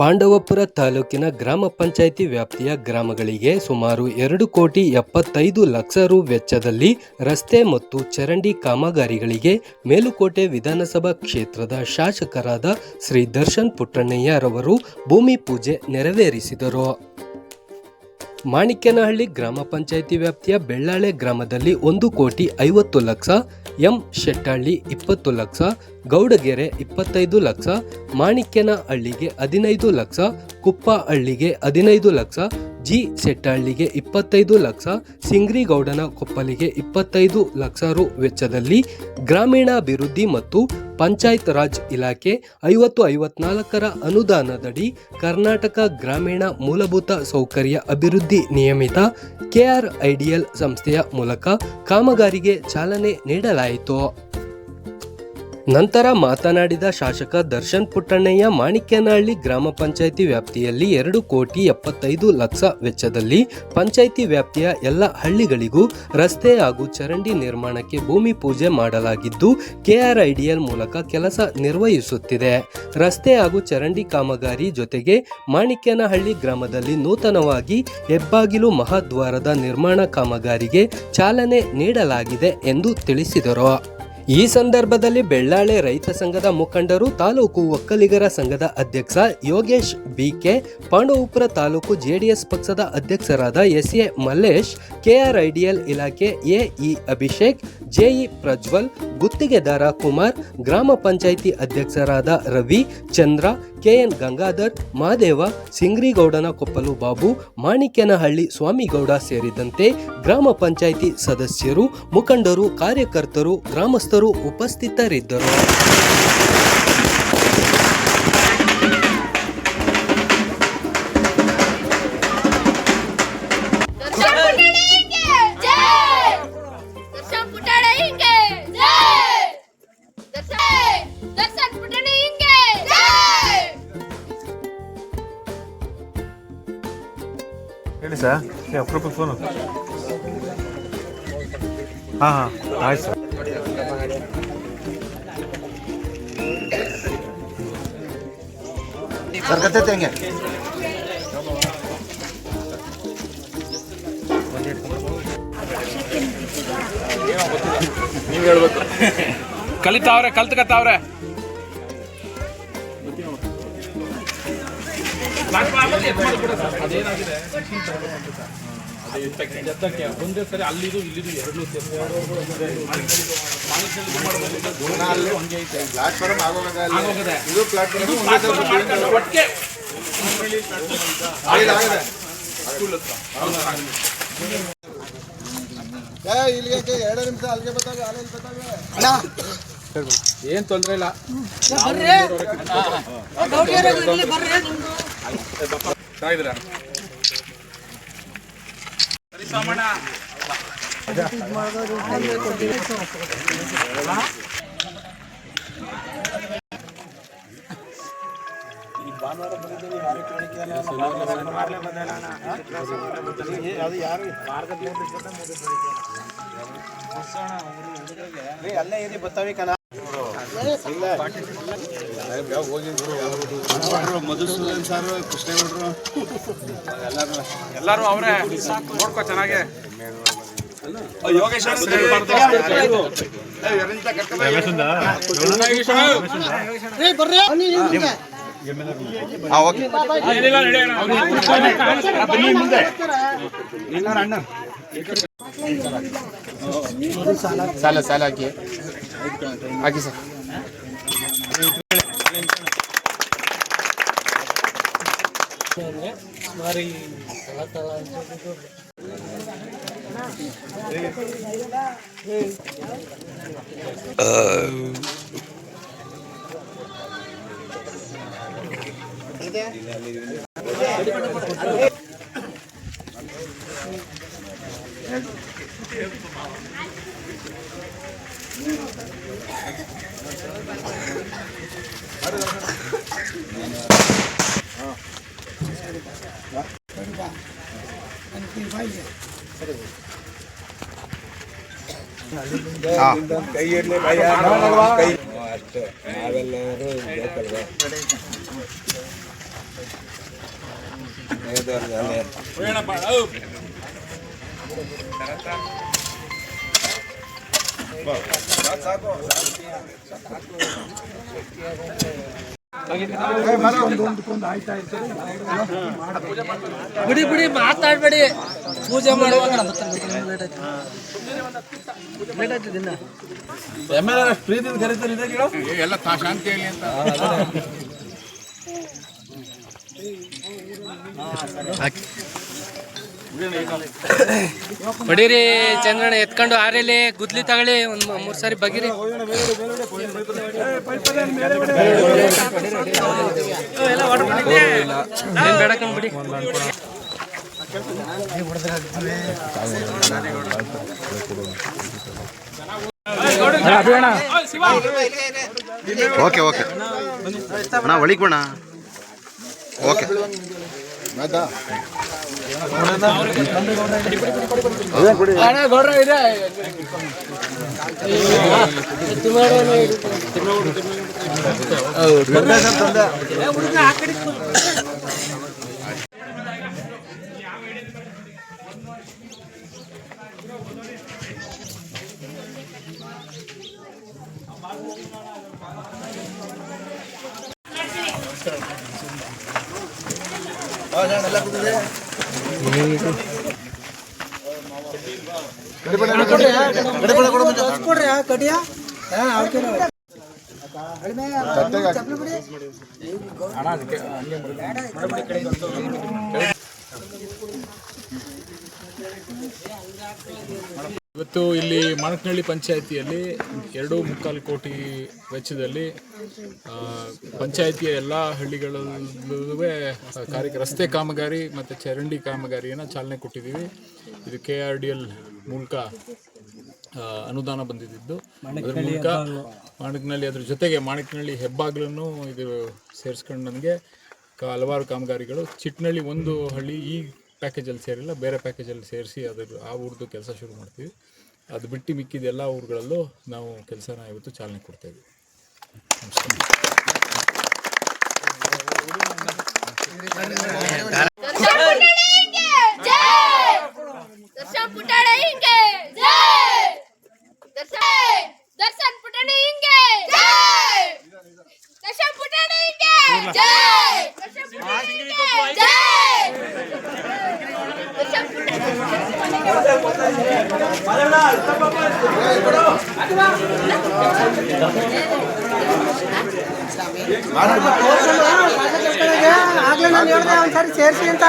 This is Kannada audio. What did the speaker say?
ಪಾಂಡವಪುರ ತಾಲೂಕಿನ ಗ್ರಾಮ ಪಂಚಾಯಿತಿ ವ್ಯಾಪ್ತಿಯ ಗ್ರಾಮಗಳಿಗೆ ಸುಮಾರು 2,75,00,000 ರು ವೆಚ್ಚದಲ್ಲಿ ರಸ್ತೆ ಮತ್ತು ಚರಂಡಿ ಕಾಮಗಾರಿಗಳಿಗೆ ಮೇಲುಕೋಟೆ ವಿಧಾನಸಭಾ ಕ್ಷೇತ್ರದ ಶಾಸಕರಾದ ಶ್ರೀ ದರ್ಶನ್ ಪುಟ್ಟಣ್ಣಯ್ಯರವರು ಭೂಮಿ ಪೂಜೆ ನೆರವೇರಿಸಿದರು. ಮಾಣಿಕ್ಯನಹಳ್ಳಿ ಗ್ರಾಮ ಪಂಚಾಯಿತಿ ವ್ಯಾಪ್ತಿಯ ಬೆಳ್ಳಾಳೆ ಗ್ರಾಮದಲ್ಲಿ 1,50,00,000, ಎಂ ಶೆಟ್ಟಹಳ್ಳಿ 20 ಲಕ್ಷ, ಗೌಡಗೆರೆ 25 ಲಕ್ಷ, ಮಾಣಿಕ್ಯನಹಳ್ಳಿಗೆ 15 ಲಕ್ಷ, ಕುಪ್ಪ ಹಳ್ಳಿಗೆ 15 ಲಕ್ಷ, ಜಿ ಶೆಟ್ಟಹಳ್ಳಿಗೆ 25 ಲಕ್ಷ, ಸಿಂಗ್ರಿಗೌಡನ ಕೊಪ್ಪಲಿಗೆ 25 ಲಕ್ಷ ರು ವೆಚ್ಚದಲ್ಲಿ ಗ್ರಾಮೀಣಾಭಿವೃದ್ಧಿ ಮತ್ತು ಪಂಚಾಯತ್ ರಾಜ್ ಇಲಾಖೆ 50-54 ಅನುದಾನದಡಿ ಕರ್ನಾಟಕ ಗ್ರಾಮೀಣ ಮೂಲಭೂತ ಸೌಕರ್ಯ ಅಭಿವೃದ್ಧಿ ನಿಯಮಿತ KRIDL ಸಂಸ್ಥೆಯ ಮೂಲಕ ಕಾಮಗಾರಿಗೆ ಚಾಲನೆ ನೀಡಲಾಯಿತು. ನಂತರ ಮಾತನಾಡಿದ ಶಾಸಕ ದರ್ಶನ್ ಪುಟ್ಟಣ್ಣಯ್ಯ, ಮಾಣಿಕ್ಯನಹಳ್ಳಿ ಗ್ರಾಮ ಪಂಚಾಯಿತಿ ವ್ಯಾಪ್ತಿಯಲ್ಲಿ 2,75,00,000 ವೆಚ್ಚದಲ್ಲಿ ಪಂಚಾಯಿತಿ ವ್ಯಾಪ್ತಿಯ ಎಲ್ಲ ಹಳ್ಳಿಗಳಿಗೂ ರಸ್ತೆ ಹಾಗೂ ಚರಂಡಿ ನಿರ್ಮಾಣಕ್ಕೆ ಭೂಮಿ ಪೂಜೆ ಮಾಡಲಾಗಿದ್ದು, KRIDL ಮೂಲಕ ಕೆಲಸ ನಿರ್ವಹಿಸುತ್ತಿದೆ. ರಸ್ತೆ ಹಾಗೂ ಚರಂಡಿ ಕಾಮಗಾರಿ ಜೊತೆಗೆ ಮಾಣಿಕ್ಯನಹಳ್ಳಿ ಗ್ರಾಮದಲ್ಲಿ ನೂತನವಾಗಿ ಹೆಬ್ಬಾಗಿಲು ಮಹಾದ್ವಾರದ ನಿರ್ಮಾಣ ಕಾಮಗಾರಿಗೆ ಚಾಲನೆ ನೀಡಲಾಗಿದೆ ಎಂದು ತಿಳಿಸಿದರು. ಈ ಸಂದರ್ಭದಲ್ಲಿ ಬೆಳ್ಳಾಳೆ ರೈತ ಸಂಘದ ಮುಖಂಡರು, ತಾಲೂಕು ಒಕ್ಕಲಿಗರ ಸಂಘದ ಅಧ್ಯಕ್ಷ ಯೋಗೇಶ್ BK, ಪಾಂಡವಪುರ ತಾಲೂಕು JDS ಪಕ್ಷದ ಅಧ್ಯಕ್ಷರಾದ SA ಮಲ್ಲೇಶ್, KRIDL ಇಲಾಖೆ AE ಅಭಿಷೇಕ್, JE ಪ್ರಜ್ವಲ್, ಗುತ್ತಿಗೆದಾರ ಕುಮಾರ್, ಗ್ರಾಮ ಪಂಚಾಯಿತಿ ಅಧ್ಯಕ್ಷರಾದ ರವಿ, ಚಂದ್ರ, KN ಗಂಗಾಧರ್, ಮಹಾದೇವ, ಸಿಂಗ್ರಿಗೌಡನ ಕೊಪ್ಪಲು ಬಾಬು, ಮಾಣಿಕ್ಯನಹಳ್ಳಿ ಸ್ವಾಮಿಗೌಡ ಸೇರಿದಂತೆ ಗ್ರಾಮ ಪಂಚಾಯಿತಿ ಸದಸ್ಯರು, ಮುಖಂಡರು, ಕಾರ್ಯಕರ್ತರು, ಗ್ರಾಮಸ್ಥರು ಉಪಸ್ಥಿತರಿದ್ದರು. ಹೇಳಿ ಸರ್, ಅಪ್ರೂಪ ಫೋನು. ಹಾಂ ಆಯ್ತು ಸರ್. ಸರ್ಕತ್ತೈತೆ ಹೆಂಗೆ ನೀವು ಹೇಳ್ಬೇಕು. ಕಲ್ತ್ಕತ್ತಾವ್ರೆ ಒಂದೇ ಸರಿ ಅಲ್ಲಿದು ಇಲ್ಲಿದು ಎರಡು ಪ್ಲಾಟ್ಫಾರ್ಮ್ ಆಗೋಗಿದೆ. ಇಲ್ಲಿಗೆ 2 ನಿಮಿಷ ಅಲ್ಲಿಗೆ ಬರ್ತಾವೆ, ಏನ್ ತೊಂದ್ರೆ ಇಲ್ಲ. ಅಲ್ಲೇ ಇದೆ ಬತ್ತಾವಿ ಕಣ. ಮಧುಸೂದನ್ ಸರ್, ಕೃಷ್ಣೇಗೌಡರು ಎಲ್ಲರೂ ಅವರೇ ನೋಡ್ಕೋ ಚೆನ್ನಾಗೆ. ಯೋಗೇಶ್ ಸಾಲ ಹಾಕಿ ಸರ್. ಕೈ ಇಡ್ಲಿ ಭಯ ಅಷ್ಟೇ ನಾವೆಲ್ಲರೂ ಬಿಡಿ ಬಿಡಿ ಮಾತಾಡ್ಬೇಡಿ ಪೂಜೆ ಮಾಡುವಾಗ ಎಲ್ಲ ಶಾಂತಿಯಾಗಿ ಅಂತ ಹೊಡೀರಿ ಚಂದ್ರಣ್ಣ ಎತ್ಕೊಂಡು ಆರೇಲಿ ಗುದ್ಲಿ ತಗೊಳ್ಳಿ ಒಂದ್ 3 ಸಾರಿ ಬಗಿರಿ ಏನ್ ಬೇಡ ಕಣ್ ಬಿಡಿ ಓಕೆ ಓಕೆ ಅಣ್ಣ ಒಳಿಗೆ ಬಣ್ಣ ಓಕೆ ಇವತ್ತು ಇಲ್ಲಿ ಮಾಣಕನಹಳ್ಳಿ ಪಂಚಾಯಿತಿಯಲ್ಲಿ 2.25 ಕೋಟಿ ವೆಚ್ಚದಲ್ಲಿ ಪಂಚಾಯಿತಿಯ ಎಲ್ಲ ಹಳ್ಳಿಗಳಲ್ಲೂ ರಸ್ತೆ ಕಾಮಗಾರಿ ಮತ್ತು ಚರಂಡಿ ಕಾಮಗಾರಿಯನ್ನು ಚಾಲನೆ ಕೊಟ್ಟಿದ್ದೀವಿ. ಇದು KRDL ಮೂಲಕ ಅನುದಾನ ಬಂದಿದ್ದು ಅದರ ಮೂಲಕ ಮಾಣಕನಹಳ್ಳಿ ಅದ್ರ ಜೊತೆಗೆ ಮಾಣಕನಹಳ್ಳಿ ಹೆಬ್ಬಾಗ್ಲನ್ನು ಇದು ಸೇರಿಸ್ಕೊಂಡು ನನಗೆ ಹಲವಾರು ಕಾಮಗಾರಿಗಳು ಚಿಟ್ನಳ್ಳಿ ಒಂದು ಹಳ್ಳಿ ಈ ಪ್ಯಾಕೇಜಲ್ಲಿ ಸೇರಿಲ್ಲ, ಬೇರೆ ಪ್ಯಾಕೇಜಲ್ಲಿ ಸೇರಿಸಿ ಆ ಊರದ್ದು ಕೆಲಸ ಶುರು ಮಾಡ್ತೀವಿ. ಅದು ಬಿಟ್ಟು ಮಿಕ್ಕಿದ ಎಲ್ಲ ಊರುಗಳಲ್ಲೂ ನಾವು ಕೆಲಸನ ಇವತ್ತು ಚಾಲನೆ ಕೊಡ್ತೇವೆ. ಆಗ್ಲೇ ನಾನು ಹೇಳಿದೆ ಒಂದ್ಸರಿ ಸೇರಿಸಿ ಅಂತ